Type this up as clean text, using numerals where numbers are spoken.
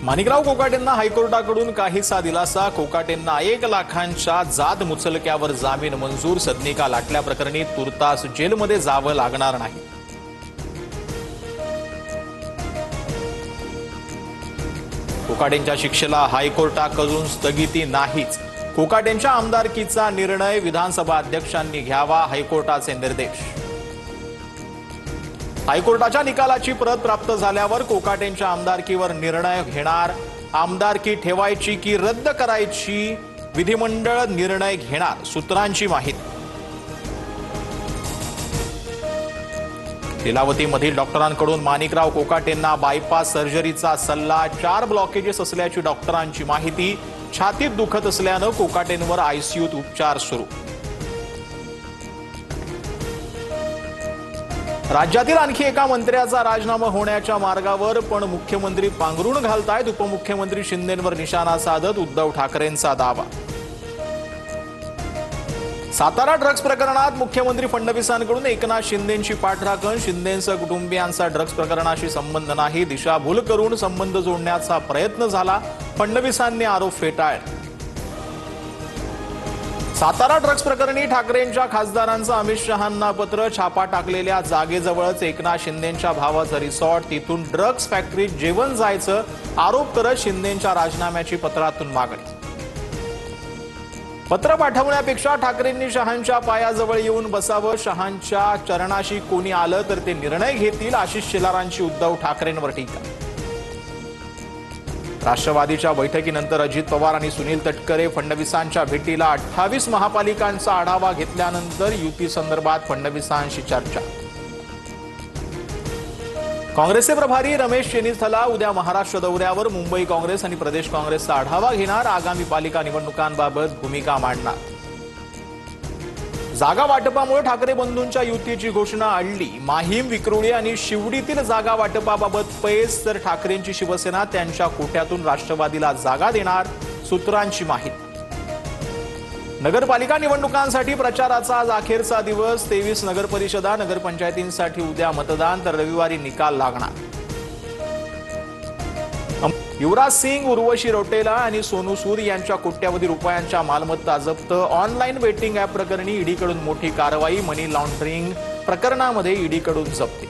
माणिकराव कोकाटेंना हायकोर्टाकडून काहीसा दिलासा। कोकाटेंना 1 लाखांच्या जात मुचलक्यावर जामीन मंजूर। सदनिका लाटल्याप्रकरणी तुर्तास जेलमध्ये जावं लागणार नाही। कोकाटेंच्या शिक्षेला हायकोर्टाकडून स्थगिती नाहीच। कोकाटेंच्या आमदारकीचा निर्णय विधानसभा अध्यक्षांनी घ्यावा, हायकोर्टाचे निर्देश। हायकोर्टाच्या निकालाची प्रत प्राप्त झाल्यावर कोकाटेंच्या आमदारकीवर निर्णय घेणार। आमदारकी ठेवायची की रद्द करायची विधिमंडळ निर्णय घेणार, सूत्रांची माहिती। लीलावतीमधील डॉक्टरांकडून माणिकराव कोकाटेंना बायपास सर्जरीचा सल्ला। 4 ब्लॉकेजेस असल्याची डॉक्टरांची माहिती। छातीत दुखत असल्यानं कोकाटेंवर आयसीयूत उपचार सुरू। राज्यातील आणखी एका मंत्र्याचा राजीनामा होण्याच्या मार्गावर, पण मुख्यमंत्री पांघरुण घालतायत। उपमुख्यमंत्री शिंदेंवर निशाणा साधत उद्धव ठाकरेंचा दावा। सातारा ड्रग्ज प्रकरणात मुख्यमंत्री फडणवीसांकडून एकनाथ शिंदेंची पाठराखण। शिंदेंसह कुटुंबियांचा ड्रग्ज प्रकरणाशी संबंध नाही, दिशाभूल करून संबंध जोडण्याचा प्रयत्न झाला, फडणवीसांनी आरोप फेटाळले। सातारा ड्रग्ज प्रकरणी ठाकरेंच्या खासदारांचं अमित शहांना पत्र। छापा टाकलेल्या जागेजवळच एकनाथ शिंदेंच्या भावाचं रिसॉर्ट, तिथून ड्रग्ज फॅक्टरीत जेवण जायचं आरोप करत शिंदेंच्या राजीनाम्याची पत्रातून मागणी। पत्र पाठवण्यापेक्षा ठाकरेंनी शहांच्या पायाजवळ येऊन बसावं। शहांच्या चरणाशी कोणी आलं तर ते निर्णय घेतील, आशिष शेलारांची उद्धव ठाकरेंवर टीका। राष्ट्रवादीच्या बैठकीनंतर अजित पवार आणि सुनील तटकरे फडणवीसांच्या भेटीला। 28 महापालिकांचा आढावा घेतल्यानंतर युती संदर्भात फडणवीसांशी चर्चा। काँग्रेसचे प्रभारी रमेश चेन्नीथला उद्या महाराष्ट्र दौऱ्यावर। मुंबई काँग्रेस आणि प्रदेश काँग्रेसचा आढावा घेणार, आगामी पालिका निवडणुकांबाबत भूमिका मांडणार। जागा वाटपामुळे ठाकरे बंधूंच्या युतीची घोषणा अडली। माहीम, विक्रोळी आणि शिवडीतील जागा वाटपाबाबत पैस, तर ठाकरेंची शिवसेना त्यांच्या कोट्यातून राष्ट्रवादीला जागा देणार, सूत्रांची माहिती। नगरपालिका निवडणुकांसाठी प्रचाराचा आज अखेरचा दिवस। 23 नगरपरिषदा, नगरपंचायतींसाठी उद्या मतदान, तर रविवारी निकाल लागणार। युवराज सिंग, उर्वशी रौटेला आणि सोनू सूद यांच्या कोट्यवधी रुपयांच्या मालमत्ता जप्त। ऑनलाईन बेटिंग ॲप प्रकरणी ईडीकडून मोठी कारवाई। मनी लॉन्ड्रिंग प्रकरणामध्ये ईडीकडून जप्ती।